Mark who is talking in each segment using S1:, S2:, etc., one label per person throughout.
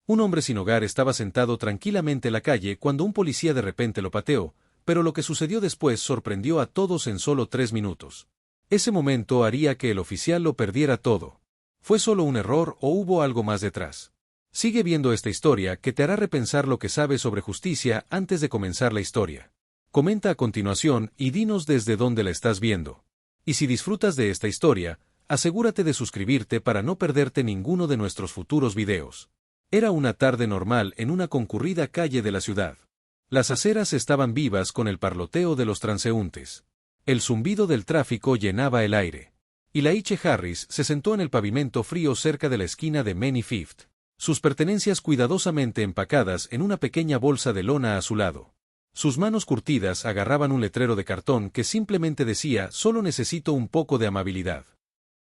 S1: Un hombre sin hogar estaba sentado tranquilamente en la calle cuando un policía de repente lo pateó, pero lo que sucedió después sorprendió a todos en solo 3 minutos. Ese momento haría que el oficial lo perdiera todo. ¿Fue solo un error o hubo algo más detrás? Sigue viendo esta historia que te hará repensar lo que sabes sobre justicia antes de comenzar la historia. Comenta a continuación y dinos desde dónde la estás viendo. Y si disfrutas de esta historia, asegúrate de suscribirte para no perderte ninguno de nuestros futuros videos. Era una tarde normal en una concurrida calle de la ciudad. Las aceras estaban vivas con el parloteo de los transeúntes. El zumbido del tráfico llenaba el aire. Ylaiche Harris se sentó en el pavimento frío cerca de la esquina de Main y Fifth, sus pertenencias cuidadosamente empacadas en una pequeña bolsa de lona a su lado. Sus manos curtidas agarraban un letrero de cartón que simplemente decía: «Solo necesito un poco de amabilidad».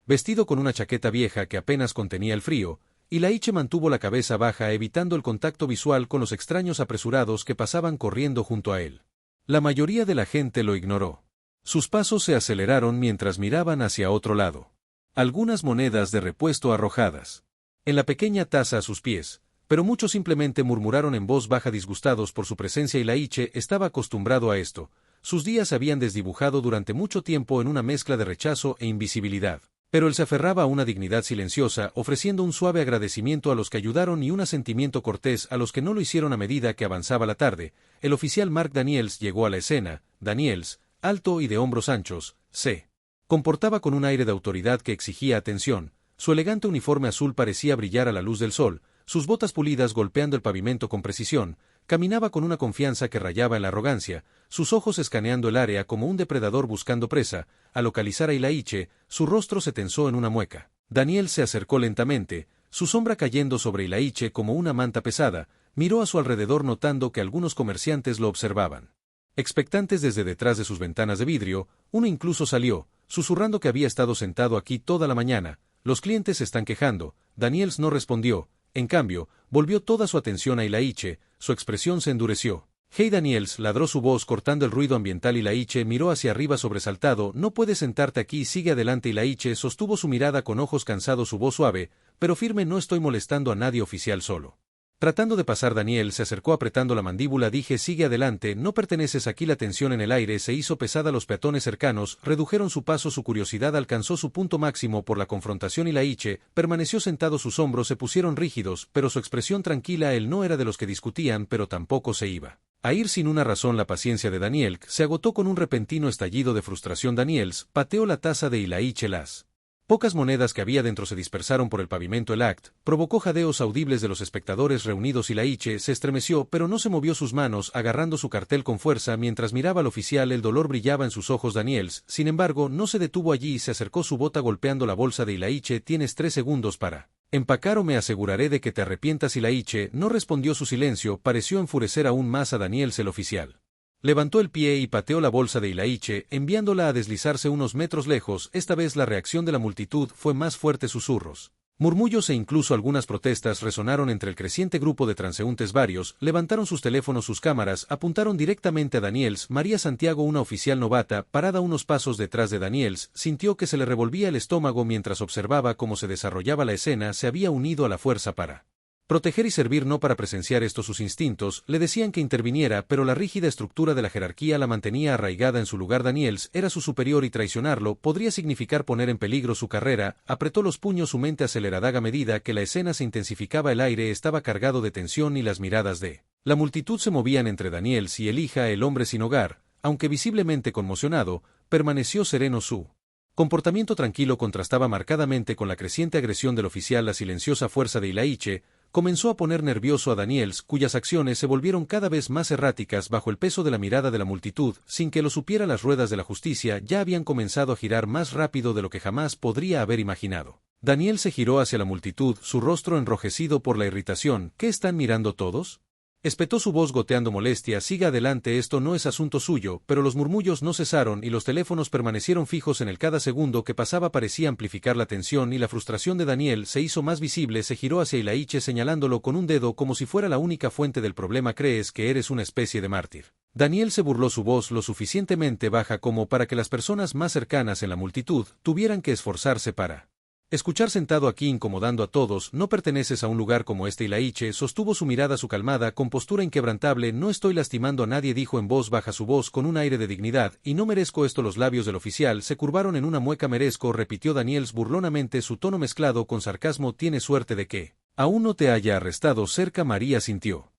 S1: Vestido con una chaqueta vieja que apenas contenía el frío, Ylaiche mantuvo la cabeza baja evitando el contacto visual con los extraños apresurados que pasaban corriendo junto a él. La mayoría de la gente lo ignoró. Sus pasos se aceleraron mientras miraban hacia otro lado. Algunas monedas de repuesto arrojadas en la pequeña taza a sus pies, pero muchos simplemente murmuraron en voz baja disgustados por su presencia. Ylaiche estaba acostumbrado a esto. Sus días se habían desdibujado durante mucho tiempo en una mezcla de rechazo e invisibilidad. Pero él se aferraba a una dignidad silenciosa, ofreciendo un suave agradecimiento a los que ayudaron y un asentimiento cortés a los que no lo hicieron. A medida que avanzaba la tarde, el oficial Mark Daniels llegó a la escena. Daniels, alto y de hombros anchos, se comportaba con un aire de autoridad que exigía atención. Su elegante uniforme azul parecía brillar a la luz del sol, sus botas pulidas golpeando el pavimento con precisión. Caminaba con una confianza que rayaba en la arrogancia, sus ojos escaneando el área como un depredador buscando presa. Al localizar a Ylaiche, su rostro se tensó en una mueca. Daniel se acercó lentamente, su sombra cayendo sobre Ylaiche como una manta pesada. Miró a su alrededor notando que algunos comerciantes lo observaban expectantes desde detrás de sus ventanas de vidrio. Uno incluso salió, susurrando que había estado sentado aquí toda la mañana. «Los clientes se están quejando». Daniels no respondió. En cambio, volvió toda su atención a Ylaiche, su expresión se endureció. «Hey Daniels», ladró su voz cortando el ruido ambiental. Ylaiche miró hacia arriba sobresaltado. «No puedes sentarte aquí, sigue adelante». Ylaiche sostuvo su mirada con ojos cansados, su voz suave, pero firme: «No estoy molestando a nadie, oficial, solo». Tratando de pasar, Daniel se acercó apretando la mandíbula. «Dije, sigue adelante, no perteneces aquí». La tensión en el aire se hizo pesada. Los peatones cercanos redujeron su paso. Su curiosidad alcanzó su punto máximo por la confrontación. Ylaiche permaneció sentado, sus hombros se pusieron rígidos, pero su expresión tranquila. Él no era de los que discutían, pero tampoco se iba a ir sin una razón. La paciencia de Daniel se agotó con un repentino estallido de frustración. Daniels pateó la taza de Ylaiche. Las pocas monedas que había dentro se dispersaron por el pavimento. El acto provocó jadeos audibles de los espectadores reunidos. Ylaiche se estremeció, pero no se movió sus manos, agarrando su cartel con fuerza mientras miraba al oficial. El dolor brillaba en sus ojos. Daniels, sin embargo, no se detuvo allí y se acercó, su bota golpeando la bolsa de Ylaiche. «Tienes 3 segundos para empacar o me aseguraré de que te arrepientas». Ylaiche no respondió. Su silencio pareció enfurecer aún más a Daniels. El oficial levantó el pie y pateó la bolsa de Ylaiche, enviándola a deslizarse unos metros lejos. Esta vez la reacción de la multitud fue más fuerte. Susurros, murmullos e incluso algunas protestas resonaron entre el creciente grupo de transeúntes. Varios levantaron sus teléfonos, sus cámaras apuntaron directamente a Daniels. María Santiago, una oficial novata, parada unos pasos detrás de Daniels, sintió que se le revolvía el estómago mientras observaba cómo se desarrollaba la escena. Se había unido a la fuerza para proteger y servir, no para presenciar esto. Sus instintos le decían que interviniera, pero la rígida estructura de la jerarquía la mantenía arraigada en su lugar. Daniels era su superior y traicionarlo podría significar poner en peligro su carrera. Apretó los puños, su mente acelerada a medida que la escena se intensificaba. El aire estaba cargado de tensión y las miradas de la multitud se movían entre Daniels y Elijah. El hombre sin hogar, aunque visiblemente conmocionado, permaneció sereno. Su comportamiento tranquilo contrastaba marcadamente con la creciente agresión del oficial. La silenciosa fuerza de Ylaiche comenzó a poner nervioso a Daniels, cuyas acciones se volvieron cada vez más erráticas bajo el peso de la mirada de la multitud. Sin que lo supiera, las ruedas de la justicia ya habían comenzado a girar más rápido de lo que jamás podría haber imaginado. Daniel se giró hacia la multitud, su rostro enrojecido por la irritación. «¿Qué están mirando todos?», espetó, su voz goteando molestia. «Siga adelante, esto no es asunto suyo». Pero los murmullos no cesaron y los teléfonos permanecieron fijos en él. Cada segundo que pasaba parecía amplificar la tensión y la frustración de Daniel se hizo más visible. Se giró hacia Ylaiche señalándolo con un dedo como si fuera la única fuente del problema. «¿Crees que eres una especie de mártir?». Daniel se burló, su voz lo suficientemente baja como para que las personas más cercanas en la multitud tuvieran que esforzarse para Escuchar sentado aquí incomodando a todos, no perteneces a un lugar como este. Ilaiche sostuvo su mirada su calmada, con postura inquebrantable. No estoy lastimando a nadie, dijo en voz baja su voz con un aire de dignidad, y no merezco esto. Los labios del oficial se curvaron en una mueca. Merezco, repitió Daniels burlonamente, su tono mezclado con sarcasmo. Tienes suerte de que aún no te haya arrestado. Cerca María sintió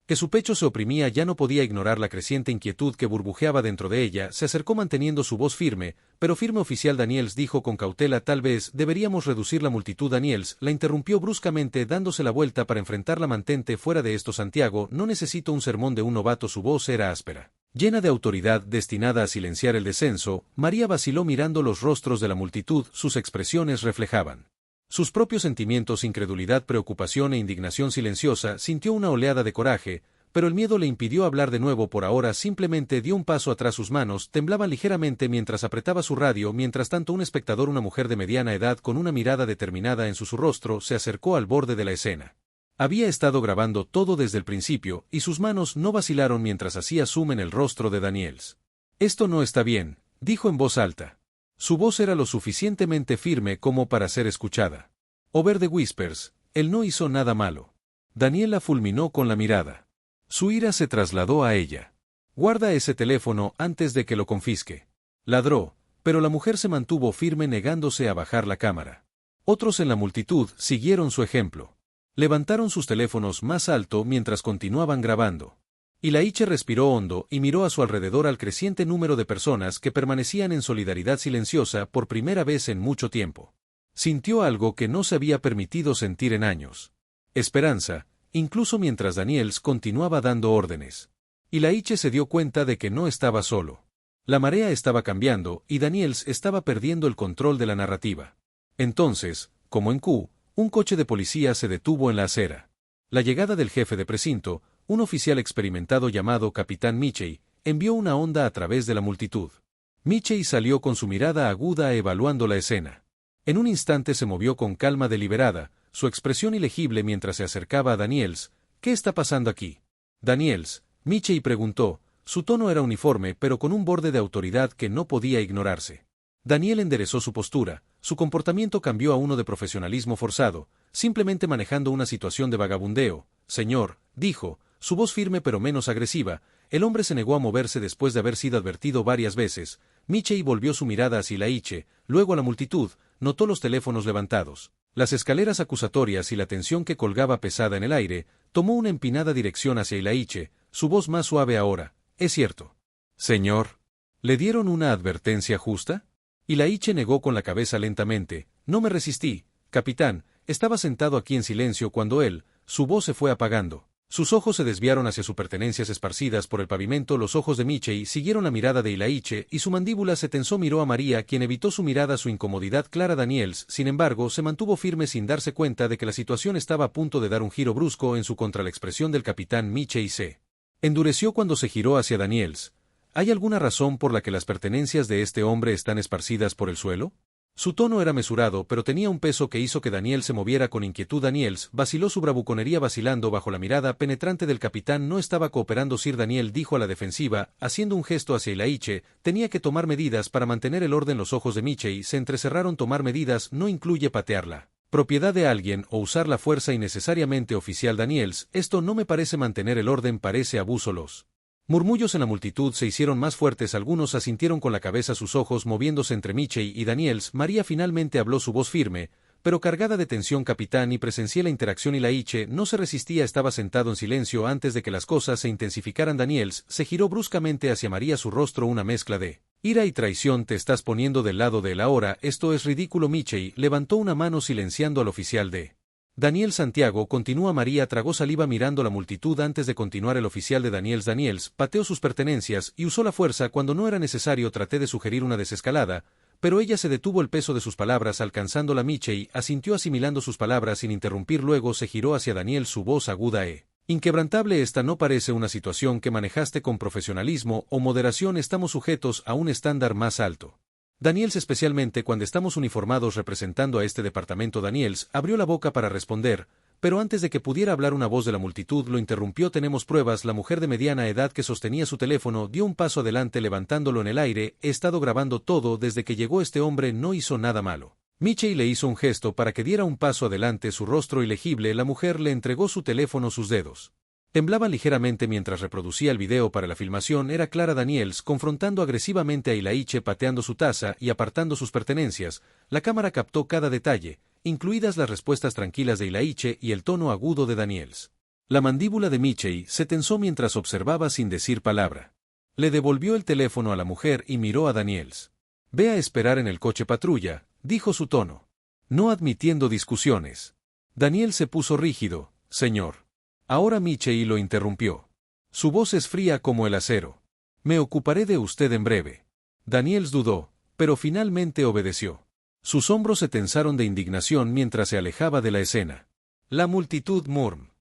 S1: que su pecho se oprimía, ya no podía ignorar la creciente inquietud que burbujeaba dentro de ella. Se acercó manteniendo su voz firme, pero firme. Oficial, Daniels dijo con cautela, tal vez deberíamos reducir la multitud. Daniels la interrumpió bruscamente, dándose la vuelta para enfrentarla. Mantente fuera de esto, Santiago, no necesito un sermón de un novato. Su voz era áspera, llena de autoridad, destinada a silenciar el descenso. María vaciló mirando los rostros de la multitud, sus expresiones reflejaban sus propios sentimientos: incredulidad, preocupación e indignación silenciosa. Sintió una oleada de coraje, pero el miedo le impidió hablar de nuevo. Por ahora simplemente dio un paso atrás. Sus manos temblaban ligeramente mientras apretaba su radio. Mientras tanto, un espectador, una mujer de mediana edad con una mirada determinada en su rostro, se acercó al borde de la escena. Había estado grabando todo desde el principio, y sus manos no vacilaron mientras hacía zoom en el rostro de Daniels. Esto no está bien, dijo en voz alta. Su voz era lo suficientemente firme como para ser escuchada. Over the whispers, él no hizo nada malo. Daniela fulminó con la mirada. Su ira se trasladó a ella. Guarda ese teléfono antes de que lo confisque. Ladró, pero la mujer se mantuvo firme, negándose a bajar la cámara. Otros en la multitud siguieron su ejemplo. Levantaron sus teléfonos más alto mientras continuaban grabando. Ilaiche respiró hondo y miró a su alrededor al creciente número de personas que permanecían en solidaridad silenciosa por primera vez en mucho tiempo. Sintió algo que no se había permitido sentir en años. Esperanza, incluso mientras Daniels continuaba dando órdenes. Ilaiche se dio cuenta de que no estaba solo. La marea estaba cambiando y Daniels estaba perdiendo el control de la narrativa. Entonces, como en Q, un coche de policía se detuvo en la acera. La llegada del jefe de precinto, un oficial experimentado llamado Capitán Michey, envió una onda a través de la multitud. Michey salió con su mirada aguda evaluando la escena. En un instante se movió con calma deliberada, su expresión ilegible mientras se acercaba a Daniels. ¿Qué está pasando aquí? Daniels, Michey preguntó, su tono era uniforme pero con un borde de autoridad que no podía ignorarse. Daniel enderezó su postura, su comportamiento cambió a uno de profesionalismo forzado, simplemente manejando una situación de vagabundeo. Señor, dijo, su voz firme pero menos agresiva. El hombre se negó a moverse después de haber sido advertido varias veces. Michey volvió su mirada hacia Ilaiche, luego a la multitud, notó los teléfonos levantados, las escaleras acusatorias y la tensión que colgaba pesada en el aire. Tomó una empinada dirección hacia Ilaiche, su voz más suave ahora. ¿Es cierto? Señor. ¿Le dieron una advertencia justa? Ilaiche negó con la cabeza lentamente. No me resistí, capitán, estaba sentado aquí en silencio cuando él, su voz se fue apagando. Sus ojos se desviaron hacia sus pertenencias esparcidas por el pavimento. Los ojos de Michey siguieron la mirada de Ilaiche y su mandíbula se tensó. Miró a María, quien evitó su mirada. Su incomodidad clara. Daniels, sin embargo, se mantuvo firme sin darse cuenta de que la situación estaba a punto de dar un giro brusco en su contra. La expresión del capitán Michey se endureció cuando se giró hacia Daniels. ¿Hay alguna razón por la que las pertenencias de este hombre están esparcidas por el suelo? Su tono era mesurado, pero tenía un peso que hizo que Daniel se moviera con inquietud. Daniels vaciló, su bravuconería vacilando bajo la mirada penetrante del capitán. No estaba cooperando. Sir Daniel dijo a la defensiva, haciendo un gesto hacia Ilaiche. Tenía que tomar medidas para mantener el orden. Los ojos de Michey se entrecerraron. Tomar medidas no incluye patearla propiedad de alguien o usar la fuerza innecesariamente. Oficial Daniels, esto no me parece mantener el orden, parece abuso. Los murmullos en la multitud se hicieron más fuertes. Algunos asintieron con la cabeza, sus ojos moviéndose entre Michey y Daniels. María finalmente habló, su voz firme, pero cargada de tensión. Capitán, y presencié la interacción. Ilaiche no se resistía, estaba sentado en silencio antes de que las cosas se intensificaran. Daniels se giró bruscamente hacia María, su rostro una mezcla de ira y traición. Te estás poniendo del lado de él ahora, esto es ridículo. Michey levantó una mano silenciando al oficial de Daniel. Santiago, continúa. María tragó saliva mirando la multitud antes de continuar. El oficial de Daniels pateó sus pertenencias y usó la fuerza cuando no era necesario. Traté de sugerir una desescalada, pero ella se detuvo. El peso de sus palabras alcanzándola. Michey asintió asimilando sus palabras sin interrumpir. Luego se giró hacia Daniel, su voz aguda e inquebrantable. Esta no parece una situación que manejaste con profesionalismo o moderación. Estamos sujetos a un estándar más alto. Daniels, especialmente cuando estamos uniformados representando a este departamento. Daniels abrió la boca para responder, pero antes de que pudiera hablar una voz de la multitud lo interrumpió. Tenemos pruebas. La mujer de mediana edad que sostenía su teléfono dio un paso adelante levantándolo en el aire. He estado grabando todo desde que llegó este hombre, no hizo nada malo. Michei le hizo un gesto para que diera un paso adelante, su rostro ilegible. La mujer le entregó su teléfono, sus dedos temblaban ligeramente mientras reproducía el video para la filmación. Era Clara Daniels confrontando agresivamente a Ilaiche, pateando su taza y apartando sus pertenencias. La cámara captó cada detalle, incluidas las respuestas tranquilas de Ilaiche y el tono agudo de Daniels. La mandíbula de Michei se tensó mientras observaba sin decir palabra. Le devolvió el teléfono a la mujer y miró a Daniels. «Ve a esperar en el coche patrulla», dijo su tono, no admitiendo discusiones. Daniel se puso rígido. «Señor». Ahora Michei lo interrumpió. Su voz es fría como el acero. «Me ocuparé de usted en breve». Daniels dudó, pero finalmente obedeció. Sus hombros se tensaron de indignación mientras se alejaba de la escena. La multitud murmuró.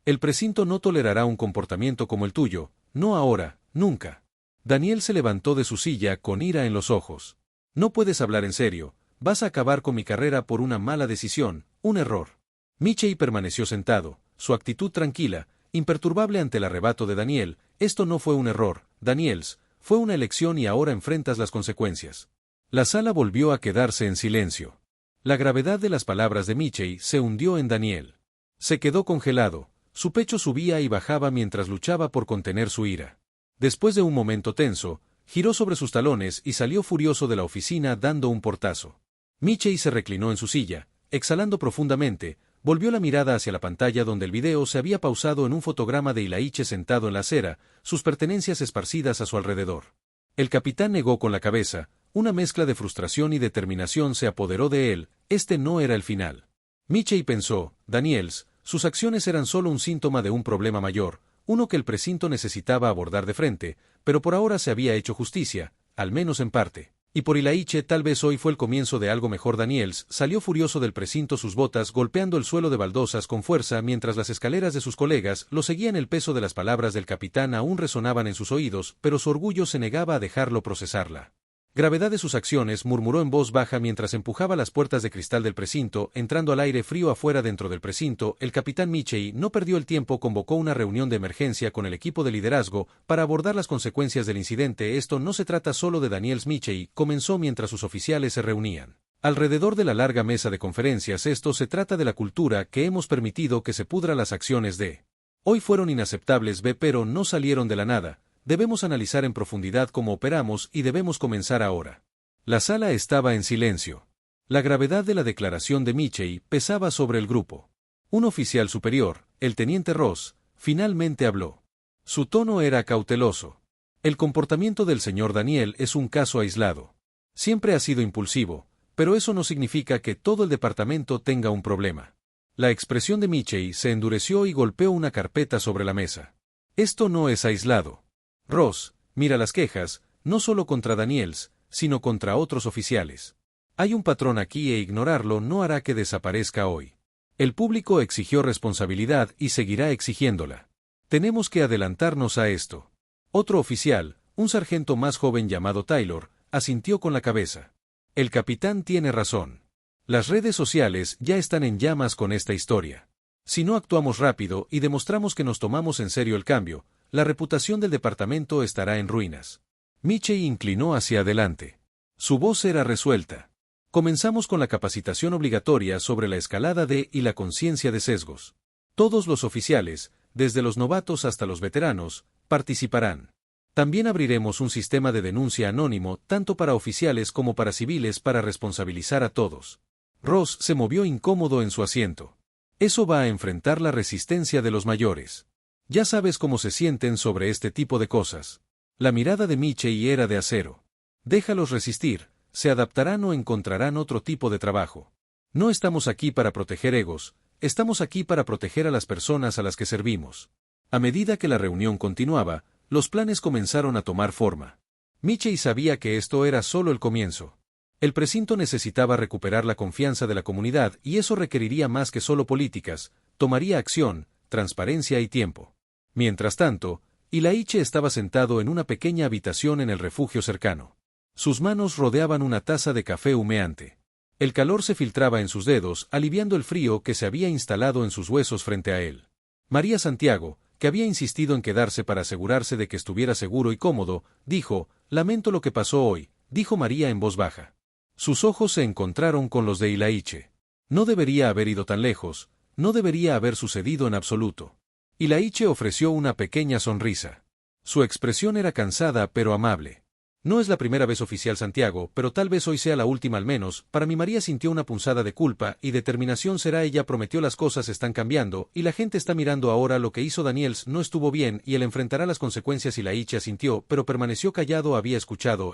S1: «El precinto no tolerará un comportamiento como el tuyo, no ahora, nunca». Daniel se levantó de su silla con ira en los ojos. «No puedes hablar en serio, vas a acabar con mi carrera por una mala decisión, un error». Michei permaneció sentado, su actitud tranquila, imperturbable ante el arrebato de Daniel. «Esto no fue un error, Daniels, fue una elección y ahora enfrentas las consecuencias». La sala volvió a quedarse en silencio. La gravedad de las palabras de Michei se hundió en Daniel. Se quedó congelado, su pecho subía y bajaba mientras luchaba por contener su ira. Después de un momento tenso, giró sobre sus talones y salió furioso de la oficina dando un portazo. Michei se reclinó en su silla, exhalando profundamente. Volvió la mirada hacia la pantalla donde el video se había pausado en un fotograma de Ilaiche sentado en la acera, sus pertenencias esparcidas a su alrededor. El capitán negó con la cabeza, una mezcla de frustración y determinación se apoderó de él. Este no era el final. Michei pensó, Daniels, sus acciones eran solo un síntoma de un problema mayor, uno que el precinto necesitaba abordar de frente, pero por ahora se había hecho justicia, al menos en parte. Y por Ilaiche tal vez hoy fue el comienzo de algo mejor. Daniels salió furioso del precinto, sus botas golpeando el suelo de baldosas con fuerza mientras las escaleras de sus colegas lo seguían. El peso de las palabras del capitán aún resonaban en sus oídos, pero su orgullo se negaba a dejarlo procesarla. Gravedad de sus acciones, murmuró en voz baja mientras empujaba las puertas de cristal del precinto, entrando al aire frío afuera. Dentro del precinto, el capitán Michei no perdió el tiempo, convocó una reunión de emergencia con el equipo de liderazgo para abordar las consecuencias del incidente. Esto no se trata solo de Daniels. Michei comenzó mientras sus oficiales se reunían alrededor de la larga mesa de conferencias. Esto se trata de la cultura que hemos permitido que se pudra. Las acciones de hoy fueron inaceptables, pero no salieron de la nada. Debemos analizar en profundidad cómo operamos y debemos comenzar ahora. La sala estaba en silencio. La gravedad de la declaración de Michei pesaba sobre el grupo. Un oficial superior, el teniente Ross, finalmente habló. Su tono era cauteloso. El comportamiento del señor Daniel es un caso aislado. Siempre ha sido impulsivo, pero eso no significa que todo el departamento tenga un problema. La expresión de Michei se endureció y golpeó una carpeta sobre la mesa. Esto no es aislado. Ross, mira las quejas, no solo contra Daniels, sino contra otros oficiales. Hay un patrón aquí e ignorarlo no hará que desaparezca hoy. El público exigió responsabilidad y seguirá exigiéndola. Tenemos que adelantarnos a esto. Otro oficial, un sargento más joven llamado Taylor, asintió con la cabeza. El capitán tiene razón. Las redes sociales ya están en llamas con esta historia. Si no actuamos rápido y demostramos que nos tomamos en serio el cambio, la reputación del departamento estará en ruinas. Michei inclinó hacia adelante. Su voz era resuelta. Comenzamos con la capacitación obligatoria sobre la escalada de y la conciencia de sesgos. Todos los oficiales, desde los novatos hasta los veteranos, participarán. También abriremos un sistema de denuncia anónimo tanto para oficiales como para civiles para responsabilizar a todos. Ross se movió incómodo en su asiento. Eso va a enfrentar la resistencia de los mayores. Ya sabes cómo se sienten sobre este tipo de cosas. La mirada de Michei era de acero. Déjalos resistir, se adaptarán o encontrarán otro tipo de trabajo. No estamos aquí para proteger egos, estamos aquí para proteger a las personas a las que servimos. A medida que la reunión continuaba, los planes comenzaron a tomar forma. Michei sabía que esto era solo el comienzo. El precinto necesitaba recuperar la confianza de la comunidad y eso requeriría más que solo políticas, tomaría acción, transparencia y tiempo. Mientras tanto, Ilaiche estaba sentado en una pequeña habitación en el refugio cercano. Sus manos rodeaban una taza de café humeante. El calor se filtraba en sus dedos, aliviando el frío que se había instalado en sus huesos frente a él. María Santiago, que había insistido en quedarse para asegurarse de que estuviera seguro y cómodo, dijo, «Lamento lo que pasó hoy», dijo María en voz baja. Sus ojos se encontraron con los de Ilaiche. No debería haber ido tan lejos, no debería haber sucedido en absoluto. Ilaiche ofreció una pequeña sonrisa. Su expresión era cansada pero amable. No es la primera vez, oficial Santiago, pero tal vez hoy sea la última al menos. Para mí María sintió una punzada de culpa y determinación. Será ella, prometió. Las cosas están cambiando y la gente está mirando ahora. Lo que hizo Daniels no estuvo bien y él enfrentará las consecuencias. Ilaiche asintió, pero permaneció callado. Había escuchado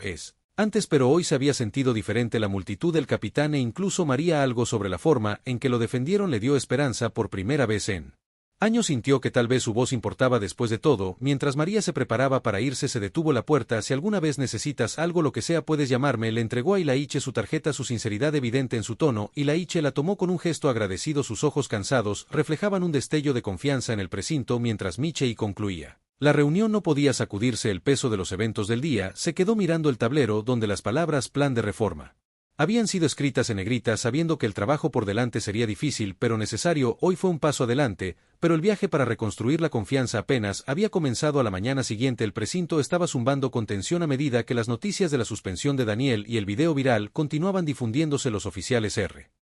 S1: antes, pero hoy se había sentido diferente. La multitud, del capitán e incluso María. Algo sobre la forma en que lo defendieron le dio esperanza. Por primera vez en años sintió que tal vez su voz importaba. Después de todo, mientras María se preparaba para irse, se detuvo la puerta. Si alguna vez necesitas algo, lo que sea, puedes llamarme. Le entregó a Ilaiche su tarjeta, su sinceridad evidente en su tono. Ilaiche la tomó con un gesto agradecido. Sus ojos cansados reflejaban un destello de confianza en el precinto mientras Michei concluía. La reunión no podía sacudirse el peso de los eventos del día. Se quedó mirando el tablero donde las palabras plan de reforma habían sido escritas en negrita, sabiendo que el trabajo por delante sería difícil pero necesario. Hoy fue un paso adelante, pero el viaje para reconstruir la confianza apenas había comenzado. A la mañana siguiente el precinto estaba zumbando con tensión a medida que las noticias de la suspensión de Daniel y el video viral continuaban difundiéndose. Los oficiales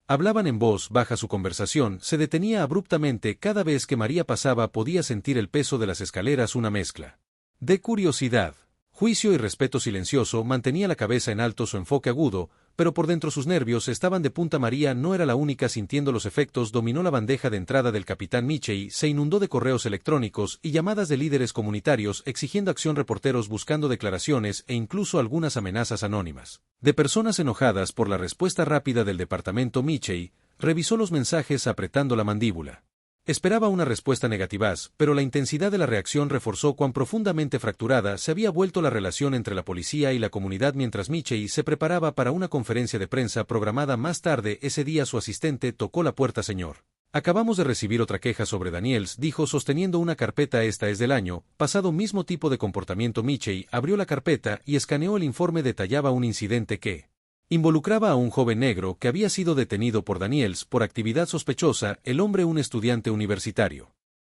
S1: hablaban en voz baja. Su conversación se detenía abruptamente. Cada vez que María pasaba podía sentir el peso de las escaleras. Una mezcla de curiosidad, juicio y respeto silencioso mantenía la cabeza en alto. Su enfoque agudo, pero por dentro sus nervios estaban de punta. María no era la única sintiendo los efectos. Dominó la bandeja de entrada del capitán Michei, se inundó de correos electrónicos y llamadas de líderes comunitarios exigiendo acción, reporteros buscando declaraciones e incluso algunas amenazas anónimas de personas enojadas por la respuesta rápida del departamento. Michei revisó los mensajes apretando la mandíbula. Esperaba una respuesta negativa, pero la intensidad de la reacción reforzó cuán profundamente fracturada se había vuelto la relación entre la policía y la comunidad. Mientras Michei se preparaba para una conferencia de prensa programada más tarde ese día, su asistente tocó la puerta. Señor, acabamos de recibir otra queja sobre Daniels, dijo sosteniendo una carpeta. Esta es del año pasado. Mismo tipo de comportamiento. Michei abrió la carpeta y escaneó el informe. Detallaba un incidente que involucraba a un joven negro que había sido detenido por Daniels por actividad sospechosa. El hombre, un estudiante universitario,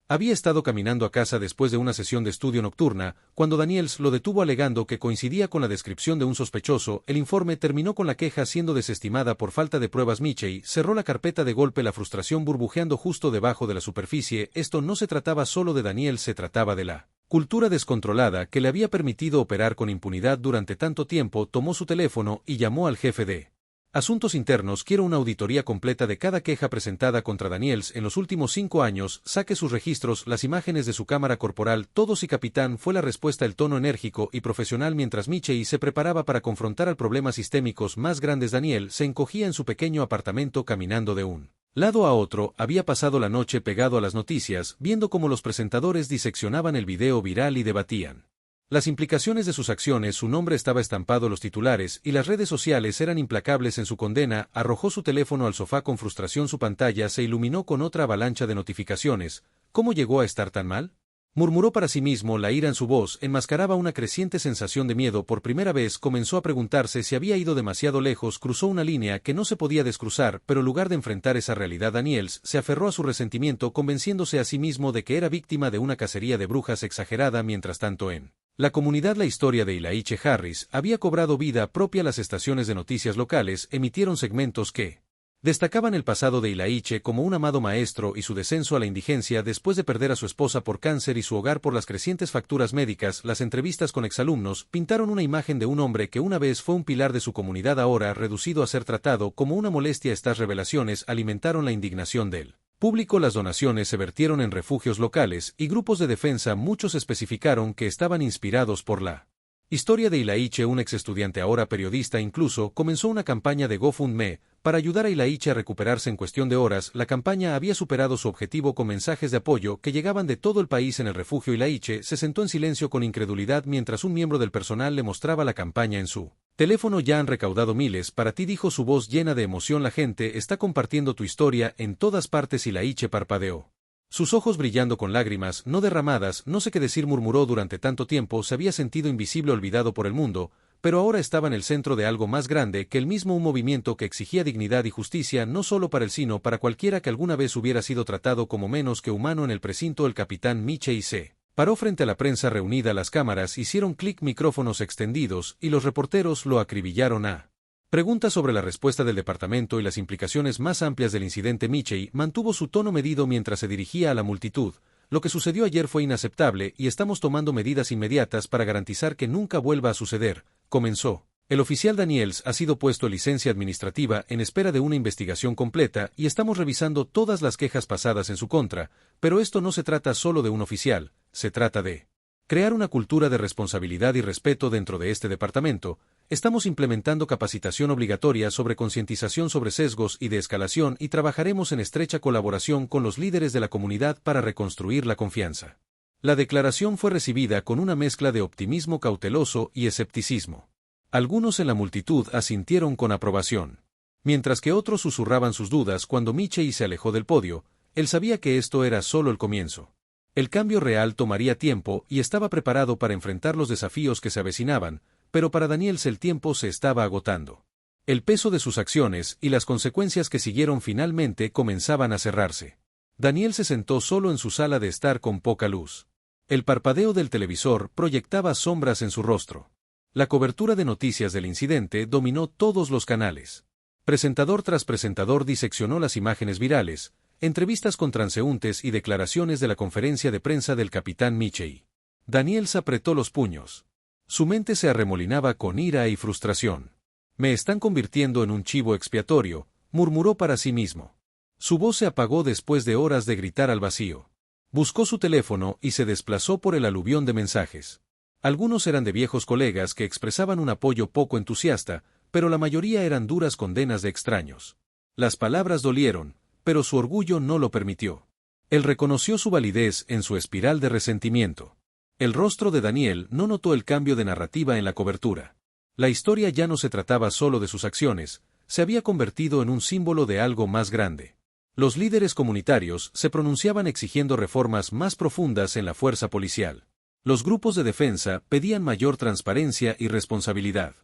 S1: había estado caminando a casa después de una sesión de estudio nocturna, cuando Daniels lo detuvo alegando que coincidía con la descripción de un sospechoso. El informe terminó con la queja siendo desestimada por falta de pruebas. Michei cerró la carpeta de golpe, la frustración burbujeando justo debajo de la superficie. Esto no se trataba solo de Daniels, se trataba de la cultura descontrolada que le había permitido operar con impunidad durante tanto tiempo. Tomó su teléfono y llamó al jefe de Asuntos Internos. Quiero una auditoría completa de cada queja presentada contra Daniels en los últimos 5 años. Saque sus registros, las imágenes de su cámara corporal, todos. Y capitán, fue la respuesta, el tono enérgico y profesional. Mientras Michei se preparaba para confrontar al problemas sistémicos más grandes, Daniel se encogía en su pequeño apartamento caminando de un lado a otro. Había pasado la noche pegado a las noticias, viendo cómo los presentadores diseccionaban el video viral y debatían las implicaciones de sus acciones. Su nombre estaba estampado en los titulares y las redes sociales eran implacables en su condena. Arrojó su teléfono al sofá con frustración. Su pantalla se iluminó con otra avalancha de notificaciones. ¿Cómo llegó a estar tan mal?, murmuró para sí mismo. La ira en su voz enmascaraba una creciente sensación de miedo. Por primera vez comenzó a preguntarse si había ido demasiado lejos. Cruzó una línea que no se podía descruzar, pero en lugar de enfrentar esa realidad, Daniels se aferró a su resentimiento, convenciéndose a sí mismo de que era víctima de una cacería de brujas exagerada. Mientras tanto, en la comunidad, la historia de Ilaiche Harris había cobrado vida propia. Las estaciones de noticias locales emitieron segmentos que destacaban el pasado de Ilaiche como un amado maestro y su descenso a la indigencia después de perder a su esposa por cáncer y su hogar por las crecientes facturas médicas. Las entrevistas con exalumnos pintaron una imagen de un hombre que una vez fue un pilar de su comunidad, ahora reducido a ser tratado como una molestia. Estas revelaciones alimentaron la indignación del público. Las donaciones se vertieron en refugios locales y grupos de defensa. Muchos especificaron que estaban inspirados por la historia de Ilaiche. Un ex estudiante, ahora periodista, incluso comenzó una campaña de GoFundMe para ayudar a Ilaiche a recuperarse. En cuestión de horas, la campaña había superado su objetivo con mensajes de apoyo que llegaban de todo el país. En el refugio, Ilaiche se sentó en silencio con incredulidad mientras un miembro del personal le mostraba la campaña en su teléfono. Ya han recaudado miles para ti, dijo, su voz llena de emoción. La gente está compartiendo tu historia en todas partes. Ilaiche parpadeó, sus ojos brillando con lágrimas no derramadas. No sé qué decir, murmuró. Durante tanto tiempo se había sentido invisible, olvidado por el mundo, pero ahora estaba en el centro de algo más grande que él mismo, un movimiento que exigía dignidad y justicia, no solo para él sino para cualquiera que alguna vez hubiera sido tratado como menos que humano. En el precinto, el capitán Michei se paró frente a la prensa reunida. Las cámaras hicieron clic, micrófonos extendidos, y los reporteros lo acribillaron a Pregunta sobre la respuesta del departamento y las implicaciones más amplias del incidente. Michei mantuvo su tono medido mientras se dirigía a la multitud. Lo que sucedió ayer fue inaceptable y estamos tomando medidas inmediatas para garantizar que nunca vuelva a suceder, comenzó. El oficial Daniels ha sido puesto en licencia administrativa en espera de una investigación completa y estamos revisando todas las quejas pasadas en su contra, pero esto no se trata solo de un oficial, se trata de crear una cultura de responsabilidad y respeto dentro de este departamento. Estamos implementando capacitación obligatoria sobre concientización sobre sesgos y de escalación y trabajaremos en estrecha colaboración con los líderes de la comunidad para reconstruir la confianza. La declaración fue recibida con una mezcla de optimismo cauteloso y escepticismo. Algunos en la multitud asintieron con aprobación. Mientras que otros susurraban sus dudas cuando Michei se alejó del podio, él sabía que esto era solo el comienzo. El cambio real tomaría tiempo y estaba preparado para enfrentar los desafíos que se avecinaban, pero para Daniels el tiempo se estaba agotando. El peso de sus acciones y las consecuencias que siguieron finalmente comenzaban a cerrarse. Daniel se sentó solo en su sala de estar con poca luz. El parpadeo del televisor proyectaba sombras en su rostro. La cobertura de noticias del incidente dominó todos los canales. Presentador tras presentador diseccionó las imágenes virales, entrevistas con transeúntes y declaraciones de la conferencia de prensa del capitán Michei. Daniels apretó los puños. Su mente se arremolinaba con ira y frustración. Me están convirtiendo en un chivo expiatorio, murmuró para sí mismo. Su voz se apagó después de horas de gritar al vacío. Buscó su teléfono y se desplazó por el aluvión de mensajes. Algunos eran de viejos colegas que expresaban un apoyo poco entusiasta, pero la mayoría eran duras condenas de extraños. Las palabras dolieron, pero su orgullo no lo permitió. Él reconoció su validez en su espiral de resentimiento. El rostro de Daniel no notó el cambio de narrativa en la cobertura. La historia ya no se trataba solo de sus acciones, se había convertido en un símbolo de algo más grande. Los líderes comunitarios se pronunciaban exigiendo reformas más profundas en la fuerza policial. Los grupos de defensa pedían mayor transparencia y responsabilidad.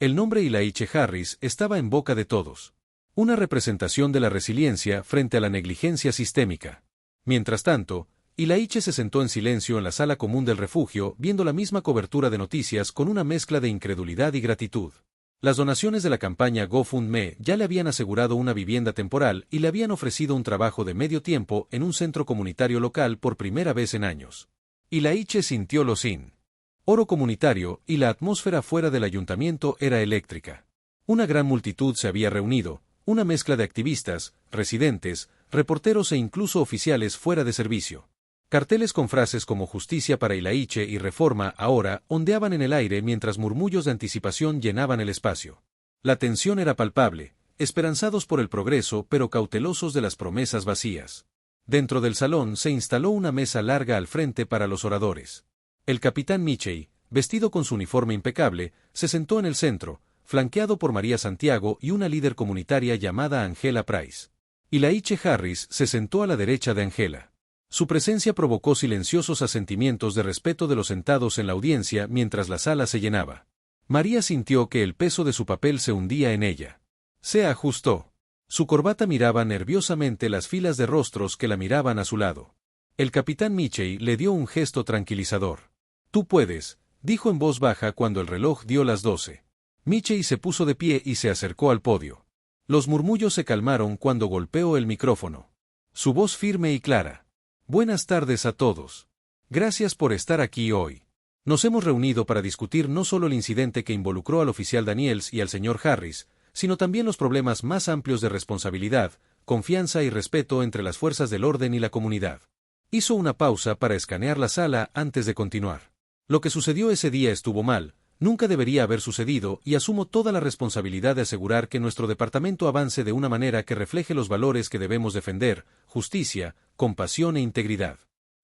S1: El nombre Ilaiche Harris estaba en boca de todos. Una representación de la resiliencia frente a la negligencia sistémica. Mientras tanto, Ilaiche se sentó en silencio en la sala común del refugio viendo la misma cobertura de noticias con una mezcla de incredulidad y gratitud. Las donaciones de la campaña GoFundMe ya le habían asegurado una vivienda temporal y le habían ofrecido un trabajo de medio tiempo en un centro comunitario local por primera vez en años. Ilaiche sintió lo sin oro comunitario y la atmósfera fuera del ayuntamiento era eléctrica. Una gran multitud se había reunido, una mezcla de activistas, residentes, reporteros e incluso oficiales fuera de servicio. Carteles con frases como Justicia para Ilaiche y Reforma ahora ondeaban en el aire mientras murmullos de anticipación llenaban el espacio. La tensión era palpable, esperanzados por el progreso pero cautelosos de las promesas vacías. Dentro del salón se instaló una mesa larga al frente para los oradores. El capitán Michei, vestido con su uniforme impecable, se sentó en el centro, flanqueado por María Santiago y una líder comunitaria llamada Angela Price. Ilaiche Harris se sentó a la derecha de Angela. Su presencia provocó silenciosos asentimientos de respeto de los sentados en la audiencia mientras la sala se llenaba. María sintió que el peso de su papel se hundía en ella. Se ajustó. Su corbata miraba nerviosamente las filas de rostros que la miraban a su lado. El capitán Michei le dio un gesto tranquilizador. Tú puedes, dijo en voz baja cuando el reloj dio las 12. Michei se puso de pie y se acercó al podio. Los murmullos se calmaron cuando golpeó el micrófono. Su voz firme y clara. Buenas tardes a todos. Gracias por estar aquí hoy. Nos hemos reunido para discutir no solo el incidente que involucró al oficial Daniels y al señor Harris, sino también los problemas más amplios de responsabilidad, confianza y respeto entre las fuerzas del orden y la comunidad. Hizo una pausa para escanear la sala antes de continuar. Lo que sucedió ese día estuvo mal, nunca debería haber sucedido y asumo toda la responsabilidad de asegurar que nuestro departamento avance de una manera que refleje los valores que debemos defender, justicia, compasión e integridad.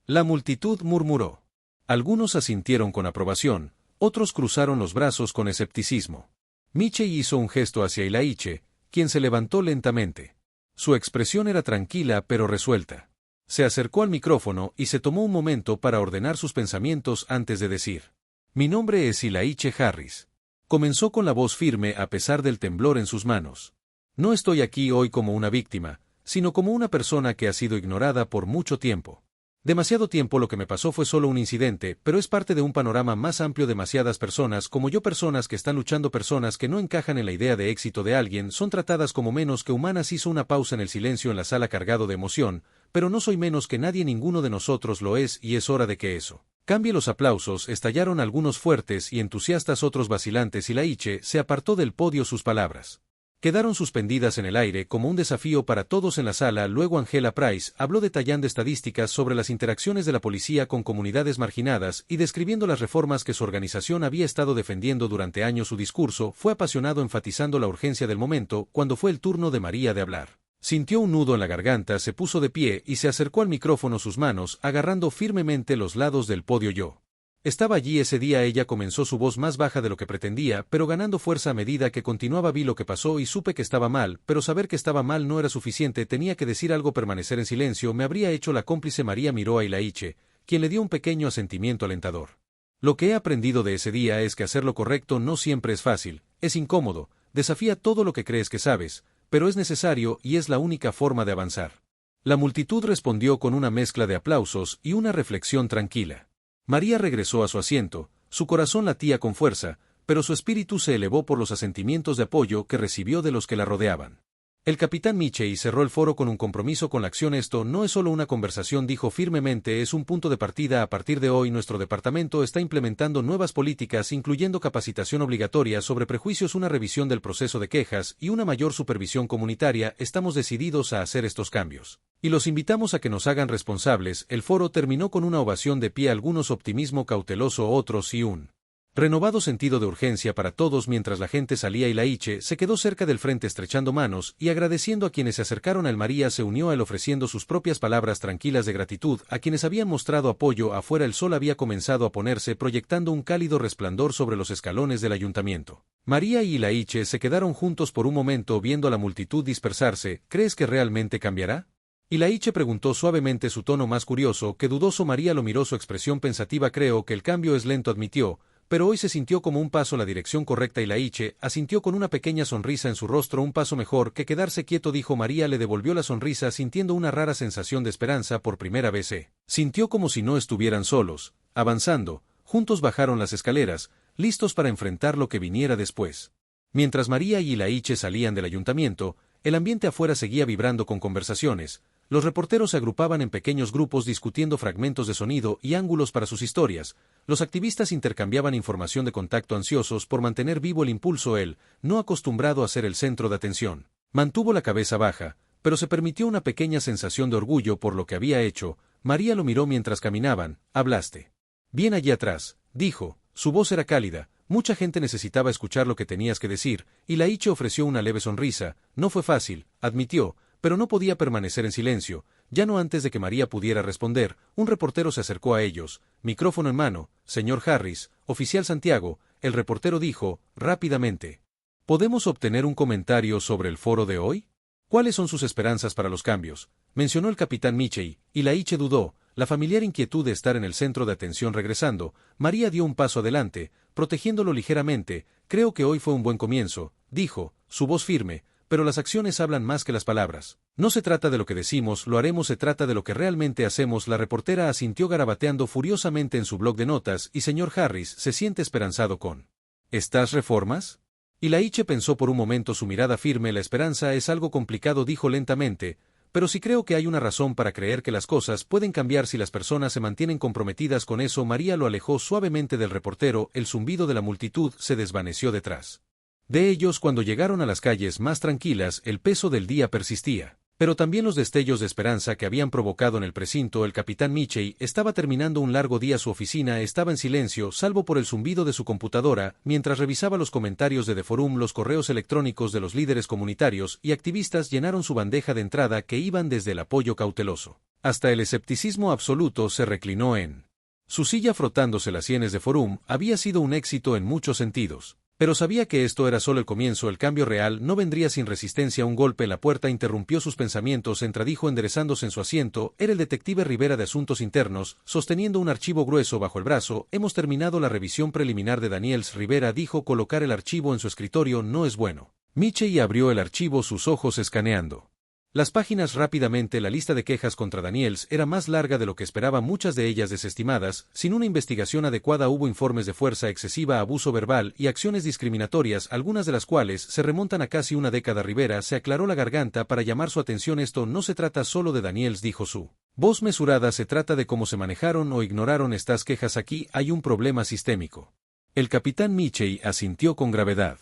S1: La multitud murmuró. Algunos asintieron con aprobación, otros cruzaron los brazos con escepticismo. Michei hizo un gesto hacia Ilaiche, quien se levantó lentamente. Su expresión era tranquila pero resuelta. Se acercó al micrófono y se tomó un momento para ordenar sus pensamientos antes de decir. Mi nombre es Ilaiche Harris. Comenzó con la voz firme a pesar del temblor en sus manos. No estoy aquí hoy como una víctima, sino como una persona que ha sido ignorada por mucho tiempo. Demasiado tiempo lo que me pasó fue solo un incidente, pero es parte de un panorama más amplio. Demasiadas personas como yo, personas que están luchando, personas que no encajan en la idea de éxito de alguien, son tratadas como menos que humanas. Hizo una pausa en el silencio en la sala cargado de emoción, pero no soy menos que nadie, ninguno de nosotros lo es, y es hora de que eso cambie. Los aplausos estallaron, algunos fuertes y entusiastas, otros vacilantes, y Laiche se apartó del podio. Sus palabras quedaron suspendidas en el aire como un desafío para todos en la sala. Luego Angela Price habló detallando estadísticas sobre las interacciones de la policía con comunidades marginadas y describiendo las reformas que su organización había estado defendiendo durante años. Su discurso fue apasionado, enfatizando la urgencia del momento. Cuando fue el turno de María de hablar, sintió un nudo en la garganta, se puso de pie y se acercó al micrófono, sus manos agarrando firmemente los lados del podio. Yo estaba allí ese día. Ella comenzó, su voz más baja de lo que pretendía, pero ganando fuerza a medida que continuaba. Vi lo que pasó y supe que estaba mal, pero saber que estaba mal no era suficiente. Tenía que decir algo. Permanecer en silencio me habría hecho la cómplice. María miró a Laiche, quien le dio un pequeño asentimiento alentador. Lo que he aprendido de ese día es que hacer lo correcto no siempre es fácil, es incómodo, desafía todo lo que crees que sabes, pero es necesario y es la única forma de avanzar. La multitud respondió con una mezcla de aplausos y una reflexión tranquila. María regresó a su asiento, su corazón latía con fuerza, pero su espíritu se elevó por los asentimientos de apoyo que recibió de los que la rodeaban. El capitán Michey cerró el foro con un compromiso con la acción. Esto no es solo una conversación, dijo firmemente, es un punto de partida. A partir de hoy nuestro departamento está implementando nuevas políticas, incluyendo capacitación obligatoria sobre prejuicios, una revisión del proceso de quejas y una mayor supervisión comunitaria. Estamos decididos a hacer estos cambios y los invitamos a que nos hagan responsables. El foro terminó con una ovación de pie, algunos optimismo cauteloso, otros y un renovado sentido de urgencia para todos. Mientras la gente salía, Laiche se quedó cerca del frente estrechando manos y agradeciendo a quienes se acercaron a él. María se unió a él ofreciendo sus propias palabras tranquilas de gratitud a quienes habían mostrado apoyo. Afuera el sol había comenzado a ponerse, proyectando un cálido resplandor sobre los escalones del ayuntamiento. María y Laiche se quedaron juntos por un momento viendo a la multitud dispersarse. ¿Crees que realmente cambiará?, Laiche preguntó suavemente, su tono más curioso que dudoso. María lo miró, su expresión pensativa. Creo que el cambio es lento, admitió, pero hoy se sintió como un paso en la dirección correcta. Laiche asintió con una pequeña sonrisa en su rostro. Un paso mejor que quedarse quieto, dijo. María le devolvió la sonrisa, sintiendo una rara sensación de esperanza. Por primera vez se sintió como si no estuvieran solos. Avanzando, juntos bajaron las escaleras, listos para enfrentar lo que viniera después. Mientras María y Laiche salían del ayuntamiento, el ambiente afuera seguía vibrando con conversaciones. Los reporteros se agrupaban en pequeños grupos discutiendo fragmentos de sonido y ángulos para sus historias. Los activistas intercambiaban información de contacto, ansiosos por mantener vivo el impulso. Él, no acostumbrado a ser el centro de atención, mantuvo la cabeza baja, pero se permitió una pequeña sensación de orgullo por lo que había hecho. María lo miró mientras caminaban. Hablaste bien allí atrás, dijo. Su voz era cálida. Mucha gente necesitaba escuchar lo que tenías que decir. Laiche ofreció una leve sonrisa. No fue fácil, admitió, pero no podía permanecer en silencio. Ya no antes de que María pudiera responder, un reportero se acercó a ellos, micrófono en mano. Señor Harris, oficial Santiago, el reportero dijo, rápidamente. ¿Podemos obtener un comentario sobre el foro de hoy? ¿Cuáles son sus esperanzas para los cambios?, mencionó el capitán Michey. Laiche dudó, la familiar inquietud de estar en el centro de atención regresando. María dio un paso adelante, protegiéndolo ligeramente. Creo que hoy fue un buen comienzo, dijo, su voz firme, pero las acciones hablan más que las palabras. No se trata de lo que decimos, lo haremos, se trata de lo que realmente hacemos. La reportera asintió garabateando furiosamente en su bloc de notas. Y señor Harris se siente esperanzado con ¿estas reformas? Laiche pensó por un momento, su mirada firme. La esperanza es algo complicado, dijo lentamente, pero sí creo que hay una razón para creer que las cosas pueden cambiar si las personas se mantienen comprometidas con eso. María lo alejó suavemente del reportero. El zumbido de la multitud se desvaneció detrás de ellos. Cuando llegaron a las calles más tranquilas, el peso del día persistía, pero también los destellos de esperanza que habían provocado en el precinto. El capitán Michey estaba terminando un largo día. Su oficina estaba en silencio, salvo por el zumbido de su computadora, mientras revisaba los comentarios de The Forum. Los correos electrónicos de los líderes comunitarios y activistas llenaron su bandeja de entrada, que iban desde el apoyo cauteloso hasta el escepticismo absoluto. Se reclinó en su silla frotándose las sienes. The Forum había sido un éxito en muchos sentidos, pero sabía que esto era solo el comienzo. El cambio real no vendría sin resistencia. Un golpe en la puerta interrumpió sus pensamientos. Entra, dijo enderezándose en su asiento. Era el detective Rivera de Asuntos Internos, sosteniendo un archivo grueso bajo el brazo. Hemos terminado la revisión preliminar de Daniels. Rivera dijo. Colocar el archivo en su escritorio no es bueno. Michey abrió el archivo, sus ojos escaneando Las páginas rápidamente la lista de quejas contra Daniels era más larga de lo que esperaba, muchas de ellas desestimadas. Sin una investigación adecuada hubo informes de fuerza excesiva, abuso verbal y acciones discriminatorias, algunas de las cuales se remontan a casi una década. Rivera se aclaró la garganta para llamar su atención. Esto no se trata solo de Daniels, dijo su voz mesurada, se trata de cómo se manejaron o ignoraron estas quejas. Aquí hay un problema sistémico. El capitán Michey asintió con gravedad.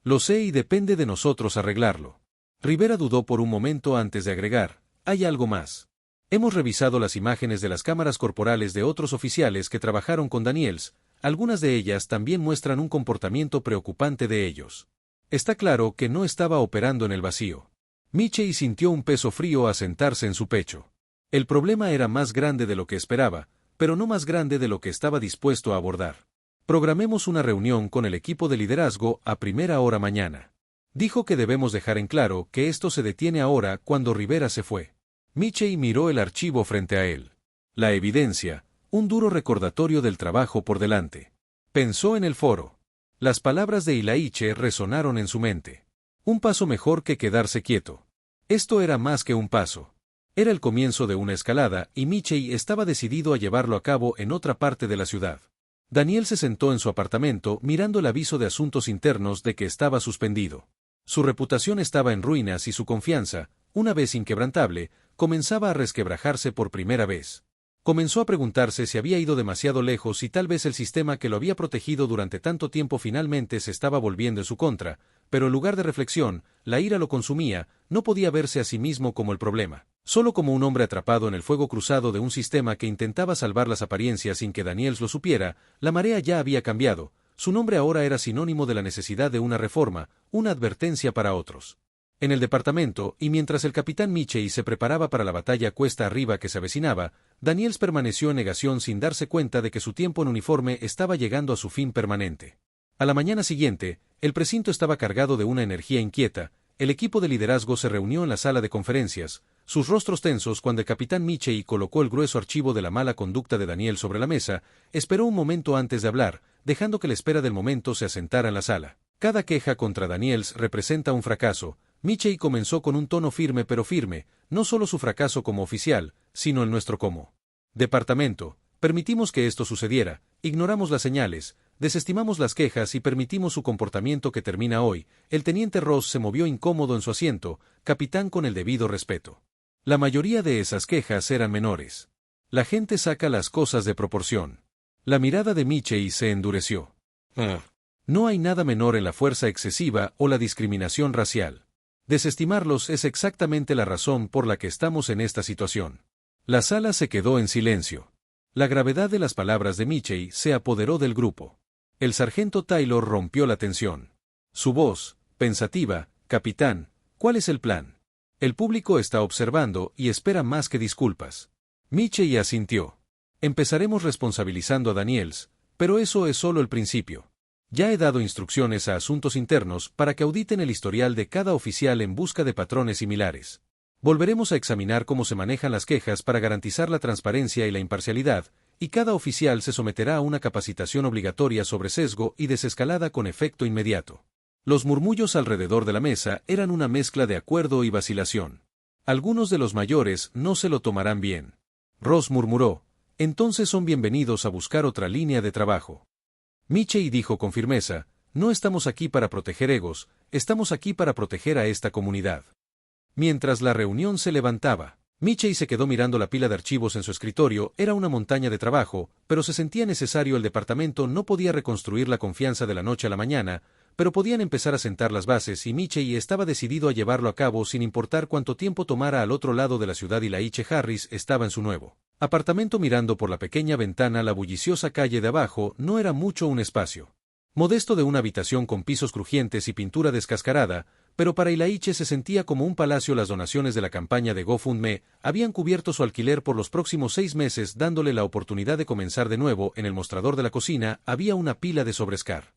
S1: Lo sé y depende de nosotros arreglarlo. Rivera dudó por un momento antes de agregar, hay algo más. Hemos revisado las imágenes de las cámaras corporales de otros oficiales que trabajaron con Daniels, algunas de ellas también muestran un comportamiento preocupante de ellos. Está claro que no estaba operando en el vacío. Michey sintió un peso frío asentarse en su pecho. El problema era más grande de lo que esperaba, pero no más grande de lo que estaba dispuesto a abordar. Programemos una reunión con el equipo de liderazgo a primera hora mañana. Dijo que debemos dejar en claro que esto se detiene ahora. Cuando Rivera se fue, Michey miró el archivo frente a él. La evidencia, un duro recordatorio del trabajo por delante. Pensó en el foro. Las palabras de Ilaiche resonaron en su mente. Un paso mejor que quedarse quieto. Esto era más que un paso. Era el comienzo de una escalada y Michey estaba decidido a llevarlo a cabo en otra parte de la ciudad. Daniel se sentó en su apartamento mirando el aviso de asuntos internos de que estaba suspendido. Su reputación estaba en ruinas y su confianza, una vez inquebrantable, comenzaba a resquebrajarse por primera vez. Comenzó a preguntarse si había ido demasiado lejos y tal vez el sistema que lo había protegido durante tanto tiempo finalmente se estaba volviendo en su contra, pero en lugar de reflexión, la ira lo consumía. No podía verse a sí mismo como el problema, solo como un hombre atrapado en el fuego cruzado de un sistema que intentaba salvar las apariencias sin que Daniels lo supiera. La marea ya había cambiado. Su nombre ahora era sinónimo de la necesidad de una reforma, una advertencia para otros. En el departamento, y mientras el capitán Michey se preparaba para la batalla cuesta arriba que se avecinaba, Daniels permaneció en negación sin darse cuenta de que su tiempo en uniforme estaba llegando a su fin permanente. A la mañana siguiente, el precinto estaba cargado de una energía inquieta. El equipo de liderazgo se reunió en la sala de conferencias, sus rostros tensos cuando el capitán Michey colocó el grueso archivo de la mala conducta de Daniel sobre la mesa. Esperó un momento antes de hablar, dejando que la espera del momento se asentara en la sala. Cada queja contra Daniels representa un fracaso. Michey comenzó con un tono firme pero firme, no solo su fracaso como oficial, sino el nuestro como departamento. Permitimos que esto sucediera, ignoramos las señales, desestimamos las quejas y permitimos su comportamiento que termina hoy. El teniente Ross se movió incómodo en su asiento, capitán, con el debido respeto. La mayoría de esas quejas eran menores. La gente saca las cosas de proporción. La mirada de Michey se endureció. No hay nada menor en la fuerza excesiva o la discriminación racial. Desestimarlos es exactamente la razón por la que estamos en esta situación. La sala se quedó en silencio. La gravedad de las palabras de Michey se apoderó del grupo. El sargento Taylor rompió la tensión. Su voz, pensativa: capitán, ¿cuál es el plan? El público está observando y espera más que disculpas. Michey asintió. Empezaremos responsabilizando a Daniels, pero eso es solo el principio. Ya he dado instrucciones a asuntos internos para que auditen el historial de cada oficial en busca de patrones similares. Volveremos a examinar cómo se manejan las quejas para garantizar la transparencia y la imparcialidad, y cada oficial se someterá a una capacitación obligatoria sobre sesgo y desescalada con efecto inmediato. Los murmullos alrededor de la mesa eran una mezcla de acuerdo y vacilación. Algunos de los mayores no se lo tomarán bien. Ross murmuró: entonces son bienvenidos a buscar otra línea de trabajo. Michey dijo con firmeza: no estamos aquí para proteger egos, estamos aquí para proteger a esta comunidad. Mientras la reunión se levantaba, Michey se quedó mirando la pila de archivos en su escritorio. Era una montaña de trabajo, pero se sentía necesario. El departamento no podía reconstruir la confianza de la noche a la mañana, pero podían empezar a sentar las bases y Michey estaba decidido a llevarlo a cabo sin importar cuánto tiempo tomara. Al otro lado de la ciudad, Ilaiche Harris estaba en su nuevo apartamento mirando por la pequeña ventana la bulliciosa calle de abajo. No era mucho un espacio modesto de una habitación con pisos crujientes y pintura descascarada, pero para Ilaiche se sentía como un palacio. Las donaciones de la campaña de GoFundMe habían cubierto su alquiler por los próximos 6 meses, dándole la oportunidad de comenzar de nuevo. En el mostrador de la cocina había una pila de sobrescar.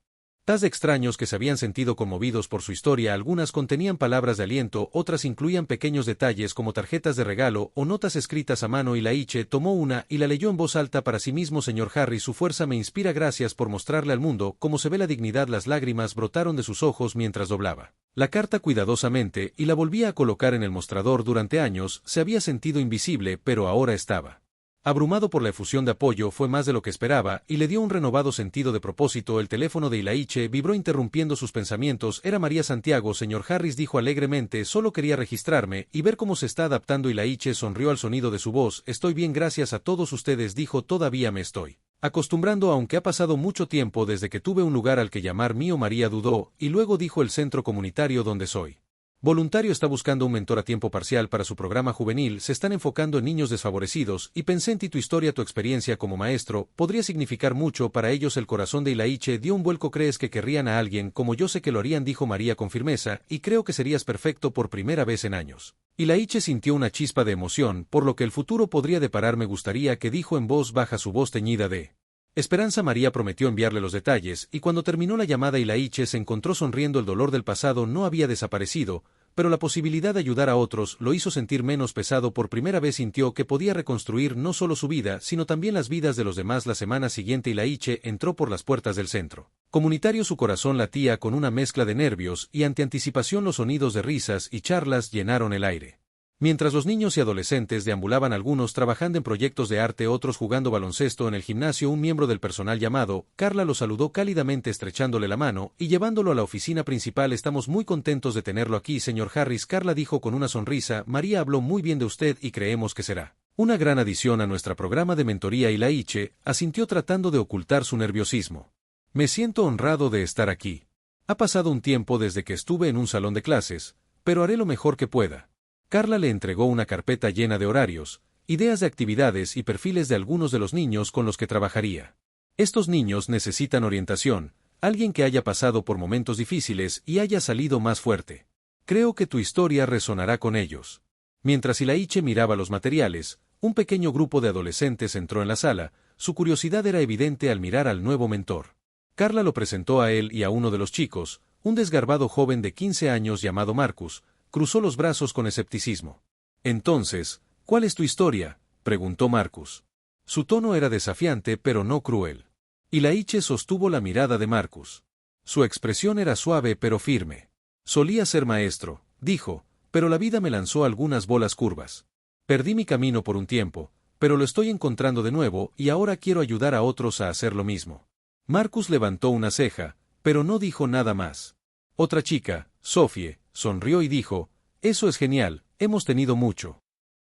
S1: Tas de extraños que se habían sentido conmovidos por su historia, algunas contenían palabras de aliento, otras incluían pequeños detalles como tarjetas de regalo o notas escritas a mano y Laiche tomó una y la leyó en voz alta para sí mismo. Señor Harris, su fuerza me inspira, gracias por mostrarle al mundo cómo se ve la dignidad. Las lágrimas brotaron de sus ojos mientras doblaba la carta cuidadosamente y la volvía a colocar en el mostrador. Durante años se había sentido invisible, pero ahora estaba abrumado por la efusión de apoyo. Fue más de lo que esperaba y le dio un renovado sentido de propósito. El teléfono de Ilaiche vibró interrumpiendo sus pensamientos. Era María Santiago. Señor Harris, dijo alegremente, solo quería registrarme y ver cómo se está adaptando. Ilaiche sonrió al sonido de su voz. Estoy bien, gracias a todos ustedes, dijo. Todavía me estoy acostumbrando, aunque ha pasado mucho tiempo desde que tuve un lugar al que llamar mío. María dudó y luego dijo, el centro comunitario donde soy voluntario está buscando un mentor a tiempo parcial para su programa juvenil. Se están enfocando en niños desfavorecidos y pensé en ti. Tu historia, tu experiencia como maestro, podría significar mucho para ellos. El corazón de Ilaiche dio un vuelco. ¿Crees que querrían a alguien como yo? Sé que lo harían, dijo María con firmeza, y creo que serías perfecto por primera vez en años. Ilaiche sintió una chispa de emoción por lo que el futuro podría deparar. Me gustaría que, dijo en voz baja, su voz teñida de esperanza. María prometió enviarle los detalles, y cuando terminó la llamada Ilaiche se encontró sonriendo. El dolor del pasado no había desaparecido, pero la posibilidad de ayudar a otros lo hizo sentir menos pesado. Por primera vez sintió que podía reconstruir no solo su vida, sino también las vidas de los demás. La semana siguiente Ilaiche entró por las puertas del centro comunitario. Su corazón latía con una mezcla de nervios y anticipación. Los sonidos de risas y charlas llenaron el aire. Mientras los niños y adolescentes deambulaban, algunos trabajando en proyectos de arte, otros jugando baloncesto en el gimnasio, un miembro del personal llamado Carla lo saludó cálidamente estrechándole la mano y llevándolo a la oficina principal. Estamos muy contentos de tenerlo aquí, señor Harris, Carla dijo con una sonrisa. María habló muy bien de usted y creemos que será una gran adición a nuestro programa de mentoría. Ilaiche asintió tratando de ocultar su nerviosismo. Me siento honrado de estar aquí. Ha pasado un tiempo desde que estuve en un salón de clases, pero haré lo mejor que pueda. Carla le entregó una carpeta llena de horarios, ideas de actividades y perfiles de algunos de los niños con los que trabajaría. Estos niños necesitan orientación, alguien que haya pasado por momentos difíciles y haya salido más fuerte. Creo que tu historia resonará con ellos. Mientras Ilaiche miraba los materiales, un pequeño grupo de adolescentes entró en la sala. Su curiosidad era evidente al mirar al nuevo mentor. Carla lo presentó a él y a uno de los chicos, un desgarbado joven de 15 años llamado Marcus. Cruzó los brazos con escepticismo. Entonces, ¿cuál es tu historia?, preguntó Marcus. Su tono era desafiante pero no cruel. Ilaiche sostuvo la mirada de Marcus. Su expresión era suave pero firme. Solía ser maestro, dijo, pero la vida me lanzó algunas bolas curvas. Perdí mi camino por un tiempo, pero lo estoy encontrando de nuevo y ahora quiero ayudar a otros a hacer lo mismo. Marcus levantó una ceja, pero no dijo nada más. Otra chica, Sophie, sonrió y dijo, eso es genial, hemos tenido mucho.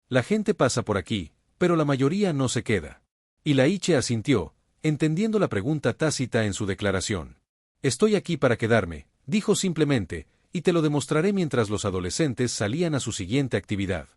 S1: La gente pasa por aquí, pero la mayoría no se queda. Ilaiche asintió, entendiendo la pregunta tácita en su declaración. Estoy aquí para quedarme, dijo simplemente, y te lo demostraré. Mientras los adolescentes salían a su siguiente actividad.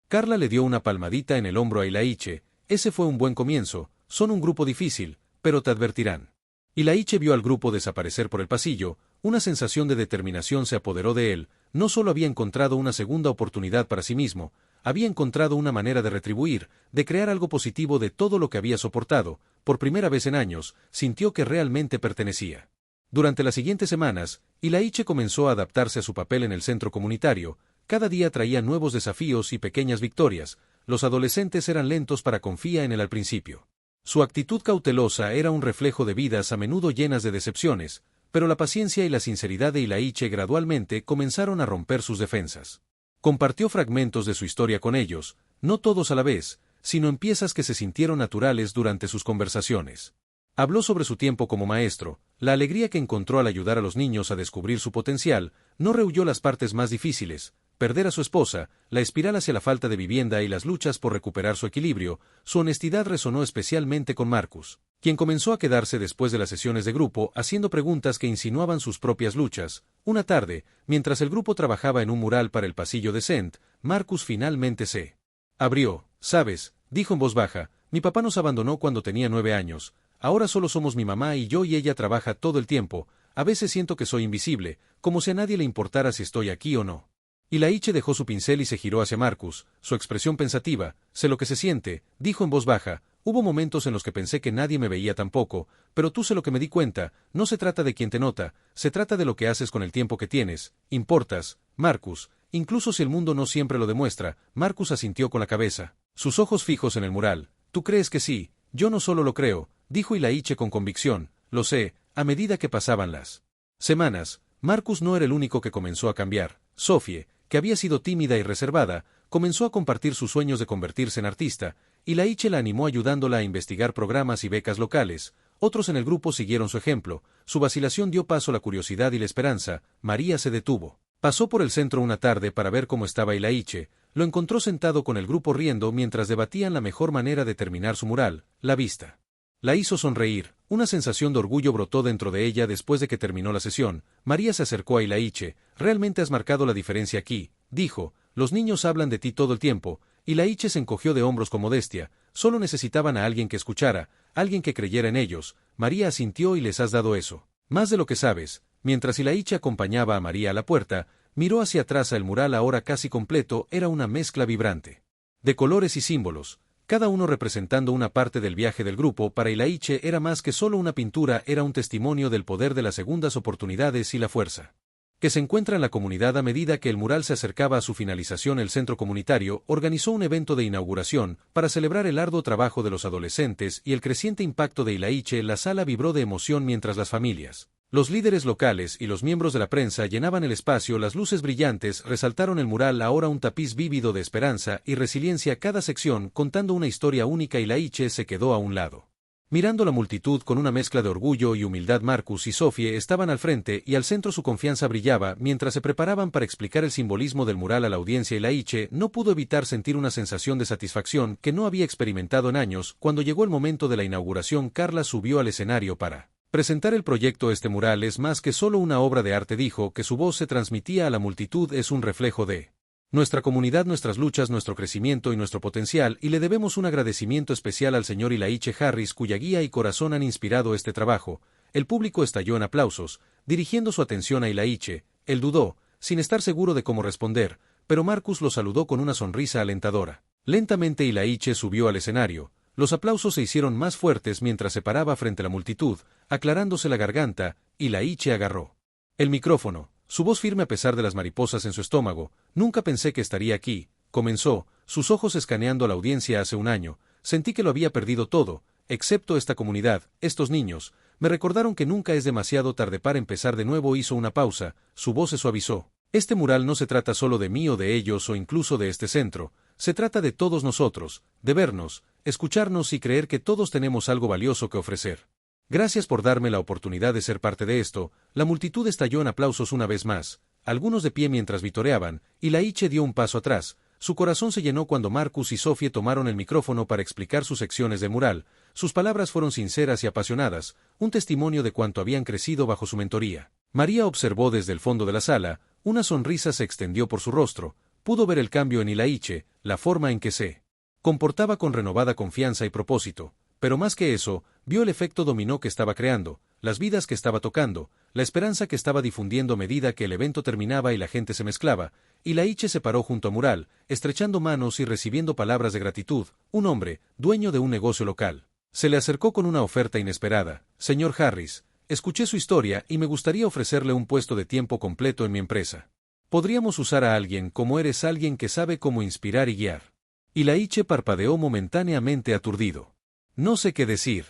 S1: Carla le dio una palmadita en el hombro a Ilaiche. Ese fue un buen comienzo, son un grupo difícil, pero te advertirán. Ilaiche vio al grupo desaparecer por el pasillo. Una sensación de determinación se apoderó de él. No solo había encontrado una segunda oportunidad para sí mismo, había encontrado una manera de retribuir, de crear algo positivo de todo lo que había soportado. Por primera vez en años, sintió que realmente pertenecía. Durante las siguientes semanas, Ilaiche comenzó a adaptarse a su papel en el centro comunitario. Cada día traía nuevos desafíos y pequeñas victorias. Los adolescentes eran lentos para confiar en él al principio. Su actitud cautelosa era un reflejo de vidas a menudo llenas de decepciones, pero la paciencia y la sinceridad de Ilaiche gradualmente comenzaron a romper sus defensas. Compartió fragmentos de su historia con ellos, no todos a la vez, sino en piezas que se sintieron naturales durante sus conversaciones. Habló sobre su tiempo como maestro, la alegría que encontró al ayudar a los niños a descubrir su potencial. No rehuyó las partes más difíciles, perder a su esposa, la espiral hacia la falta de vivienda y las luchas por recuperar su equilibrio. Su honestidad resonó especialmente con Marcus, quien comenzó a quedarse después de las sesiones de grupo haciendo preguntas que insinuaban sus propias luchas. Una tarde, mientras el grupo trabajaba en un mural para el pasillo de St. Marcus finalmente se abrió. ¿Sabes?, dijo en voz baja, mi papá nos abandonó cuando tenía 9 años, ahora solo somos mi mamá y yo y ella trabaja todo el tiempo, a veces siento que soy invisible, como si a nadie le importara si estoy aquí o no. Ilaiche dejó su pincel y se giró hacia Marcus, su expresión pensativa. Sé lo que se siente, dijo en voz baja, Hubo momentos en los que pensé que nadie me veía tampoco, pero tú sé lo que me di cuenta, no se trata de quien te nota, se trata de lo que haces con el tiempo que tienes, importas, Marcus, incluso si el mundo no siempre lo demuestra. Marcus asintió con la cabeza, sus ojos fijos en el mural. ¿Tú crees que sí? Yo no solo lo creo, dijo Ilaiche con convicción, lo sé, a medida que pasaban las semanas, Marcus no era el único que comenzó a cambiar. Sophie, que había sido tímida y reservada, comenzó a compartir sus sueños de convertirse en artista, y Ilaiche la animó ayudándola a investigar programas y becas locales. Otros en el grupo siguieron su ejemplo, su vacilación dio paso a la curiosidad y la esperanza. María se detuvo. Pasó por el centro una tarde para ver cómo estaba Ilaiche, lo encontró sentado con el grupo riendo mientras debatían la mejor manera de terminar su mural, la vista. La hizo sonreír, una sensación de orgullo brotó dentro de ella después de que terminó la sesión. María se acercó a Ilaiche, realmente has marcado la diferencia aquí, dijo, los niños hablan de ti todo el tiempo. Ilaiche se encogió de hombros con modestia, solo necesitaban a alguien que escuchara, alguien que creyera en ellos. María asintió y les has dado eso. Más de lo que sabes. Mientras Ilaiche acompañaba a María a la puerta, miró hacia atrás. El mural ahora casi completo era una mezcla vibrante de colores y símbolos, cada uno representando una parte del viaje del grupo. Para Ilaiche era más que solo una pintura, era un testimonio del poder de las segundas oportunidades y la fuerza que se encuentra en la comunidad. A medida que el mural se acercaba a su finalización, el centro comunitario organizó un evento de inauguración para celebrar el arduo trabajo de los adolescentes y el creciente impacto de Ilaiche. La sala vibró de emoción mientras las familias, los líderes locales y los miembros de la prensa llenaban el espacio. Las luces brillantes resaltaron el mural, ahora un tapiz vívido de esperanza y resiliencia, cada sección contando una historia única. Ilaiche se quedó a un lado, mirando la multitud con una mezcla de orgullo y humildad. Marcus y Sophie estaban al frente y al centro, su confianza brillaba mientras se preparaban para explicar el simbolismo del mural a la audiencia. Ilaiche no pudo evitar sentir una sensación de satisfacción que no había experimentado en años. Cuando llegó el momento de la inauguración, Carla subió al escenario para presentar el proyecto. Este mural es más que solo una obra de arte, dijo, que su voz se transmitía a la multitud, es un reflejo de nuestra comunidad, nuestras luchas, nuestro crecimiento y nuestro potencial, y le debemos un agradecimiento especial al señor Ilaiche Harris, cuya guía y corazón han inspirado este trabajo. El público estalló en aplausos, dirigiendo su atención a Ilaiche. Él dudó, sin estar seguro de cómo responder, pero Marcus lo saludó con una sonrisa alentadora. Lentamente Ilaiche subió al escenario. Los aplausos se hicieron más fuertes mientras se paraba frente a la multitud, aclarándose la garganta. Ilaiche agarró el micrófono, su voz firme a pesar de las mariposas en su estómago. Nunca pensé que estaría aquí, comenzó, sus ojos escaneando a la audiencia. Hace un año, sentí que lo había perdido todo, excepto esta comunidad, estos niños, me recordaron que nunca es demasiado tarde para empezar de nuevo. Hizo una pausa, su voz se suavizó. Este mural no se trata solo de mí o de ellos o incluso de este centro, se trata de todos nosotros, de vernos, escucharnos y creer que todos tenemos algo valioso que ofrecer. Gracias por darme la oportunidad de ser parte de esto. La multitud estalló en aplausos una vez más, algunos de pie mientras vitoreaban, y Ilaiche dio un paso atrás. Su corazón se llenó cuando Marcus y Sophie tomaron el micrófono para explicar sus secciones de mural. Sus palabras fueron sinceras y apasionadas, un testimonio de cuánto habían crecido bajo su mentoría. María observó desde el fondo de la sala, una sonrisa se extendió por su rostro, pudo ver el cambio en Ilaiche, la forma en que se comportaba con renovada confianza y propósito. Pero más que eso, vio el efecto dominó que estaba creando, las vidas que estaba tocando, la esperanza que estaba difundiendo. A medida que el evento terminaba y la gente se mezclaba, Ilaiche se paró junto al mural, estrechando manos y recibiendo palabras de gratitud. Un hombre, dueño de un negocio local, se le acercó con una oferta inesperada. Señor Harris, escuché su historia y me gustaría ofrecerle un puesto de tiempo completo en mi empresa. Podríamos usar a alguien como eres, alguien que sabe cómo inspirar y guiar. Ilaiche parpadeó momentáneamente aturdido. No sé qué decir,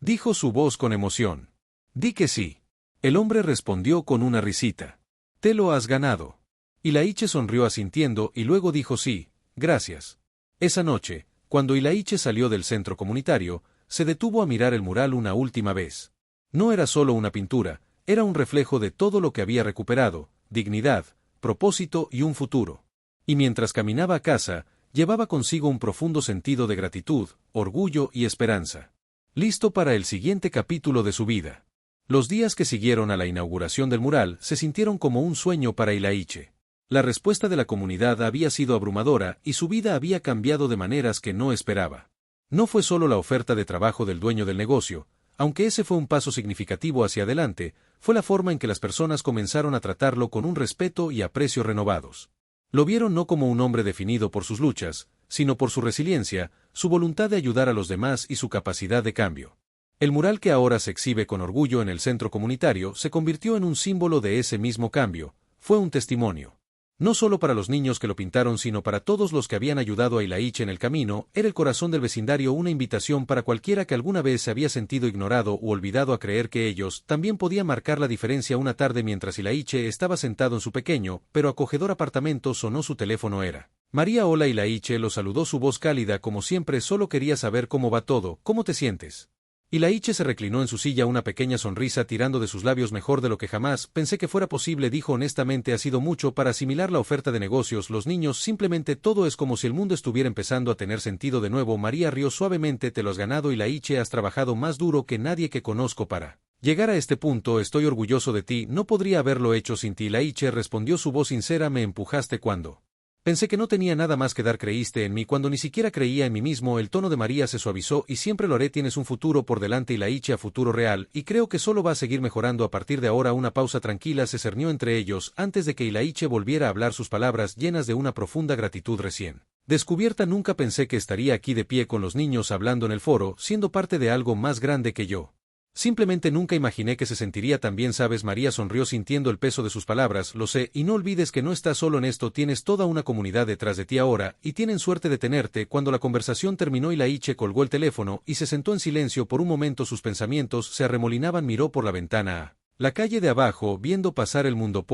S1: dijo su voz con emoción. Di que sí. El hombre respondió con una risita. Te lo has ganado. Ilaiche sonrió asintiendo y luego dijo sí, gracias. Esa noche, cuando Ilaiche salió del centro comunitario, se detuvo a mirar el mural una última vez. No era solo una pintura, era un reflejo de todo lo que había recuperado, dignidad, propósito y un futuro. Y mientras caminaba a casa, llevaba consigo un profundo sentido de gratitud, orgullo y esperanza. Listo para el siguiente capítulo de su vida. Los días que siguieron a la inauguración del mural se sintieron como un sueño para Ilaiche. La respuesta de la comunidad había sido abrumadora y su vida había cambiado de maneras que no esperaba. No fue solo la oferta de trabajo del dueño del negocio, aunque ese fue un paso significativo hacia adelante, fue la forma en que las personas comenzaron a tratarlo con un respeto y aprecio renovados. Lo vieron no como un hombre definido por sus luchas, sino por su resiliencia, su voluntad de ayudar a los demás y su capacidad de cambio. El mural que ahora se exhibe con orgullo en el centro comunitario se convirtió en un símbolo de ese mismo cambio, fue un testimonio. No solo para los niños que lo pintaron, sino para todos los que habían ayudado a Ilaiche en el camino, era el corazón del vecindario una invitación para cualquiera que alguna vez se había sentido ignorado u olvidado a creer que ellos también podían marcar la diferencia. Una tarde mientras Ilaiche estaba sentado en su pequeño, pero acogedor apartamento, sonó su teléfono. Era María. Hola. Ilaiche lo saludó, su voz cálida como siempre. Solo quería saber cómo va todo, ¿cómo te sientes? Ilaiche se reclinó en su silla, una pequeña sonrisa tirando de sus labios. Mejor de lo que jamás pensé que fuera posible, dijo honestamente. Ha sido mucho para asimilar la oferta de negocios, los niños, simplemente todo es como si el mundo estuviera empezando a tener sentido de nuevo. María rió suavemente. Te lo has ganado, Ilaiche, has trabajado más duro que nadie que conozco para llegar a este punto. Estoy orgulloso de ti, no podría haberlo hecho sin ti. Ilaiche respondió, su voz sincera. Me empujaste cuando pensé que no tenía nada más que dar, creíste en mí cuando ni siquiera creía en mí mismo. El tono de María se suavizó. Y siempre lo haré, tienes un futuro por delante, Ilaiche, a futuro real, y creo que solo va a seguir mejorando a partir de ahora. Una pausa tranquila se cernió entre ellos antes de que Ilaiche volviera a hablar, sus palabras llenas de una profunda gratitud recién descubierta. Nunca pensé que estaría aquí de pie con los niños hablando en el foro, siendo parte de algo más grande que yo. Simplemente nunca imaginé que se sentiría tan bien, ¿sabes? María sonrió sintiendo el peso de sus palabras. Lo sé, y no olvides que no estás solo en esto, tienes toda una comunidad detrás de ti ahora, y tienen suerte de tenerte. Cuando la conversación terminó, Ilaiche colgó el teléfono y se sentó en silencio por un momento. Sus pensamientos se arremolinaban. Miró por la ventana a la calle de abajo, viendo pasar el mundo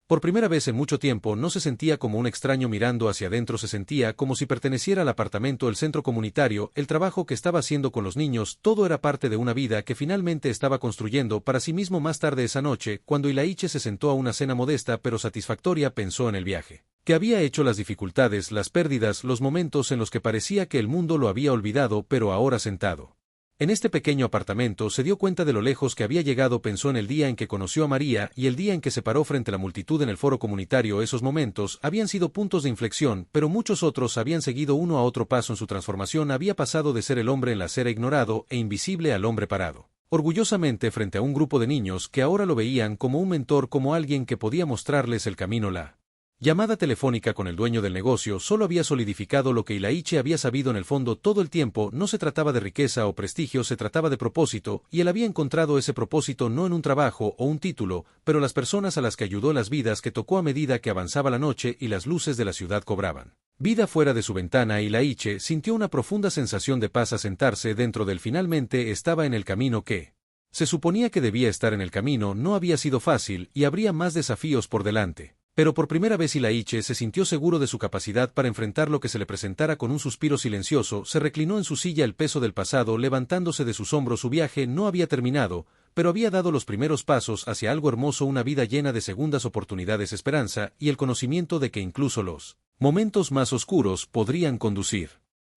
S1: por primera vez en mucho tiempo. No se sentía como un extraño mirando hacia adentro, se sentía como si perteneciera al apartamento, el centro comunitario, el trabajo que estaba haciendo con los niños. Todo era parte de una vida que finalmente estaba construyendo para sí mismo. Más tarde esa noche, cuando Ilaiche se sentó a una cena modesta pero satisfactoria, pensó en el viaje que había hecho, las dificultades, las pérdidas, los momentos en los que parecía que el mundo lo había olvidado, pero ahora sentado en este pequeño apartamento se dio cuenta de lo lejos que había llegado. Pensó en el día en que conoció a María y el día en que se paró frente a la multitud en el foro comunitario. Esos momentos habían sido puntos de inflexión, pero muchos otros habían seguido uno a otro paso en su transformación. Había pasado de ser el hombre en la acera ignorado e invisible al hombre parado orgullosamente frente a un grupo de niños que ahora lo veían como un mentor, como alguien que podía mostrarles el camino. La llamada telefónica con el dueño del negocio solo había solidificado lo que Ilaiche había sabido en el fondo todo el tiempo. No se trataba de riqueza o prestigio, se trataba de propósito, y él había encontrado ese propósito no en un trabajo o un título, pero las personas a las que ayudó, las vidas que tocó a medida que avanzaba la noche y las luces de la ciudad cobraban vida fuera de su ventana. Ilaiche sintió una profunda sensación de paz a sentarse dentro del finalmente estaba en el camino que se suponía que debía estar en el camino. No había sido fácil y habría más desafíos por delante. Pero por primera vez Ilaiche se sintió seguro de su capacidad para enfrentar lo que se le presentara. Con un suspiro silencioso, se reclinó en su silla, el peso del pasado levantándose de sus hombros. Su viaje no había terminado, pero había dado los primeros pasos hacia algo hermoso, una vida llena de segundas oportunidades, esperanza y el conocimiento de que incluso los momentos más oscuros podrían conducir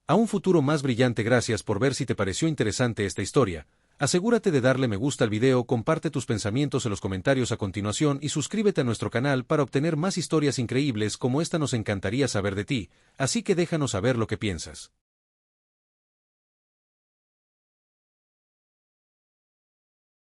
S1: a un futuro más brillante. Gracias por ver. Si te pareció interesante esta historia, asegúrate de darle me gusta al video, comparte tus pensamientos en los comentarios a continuación y suscríbete a nuestro canal para obtener más historias increíbles como esta. Nos encantaría saber de ti, así que déjanos saber lo que piensas.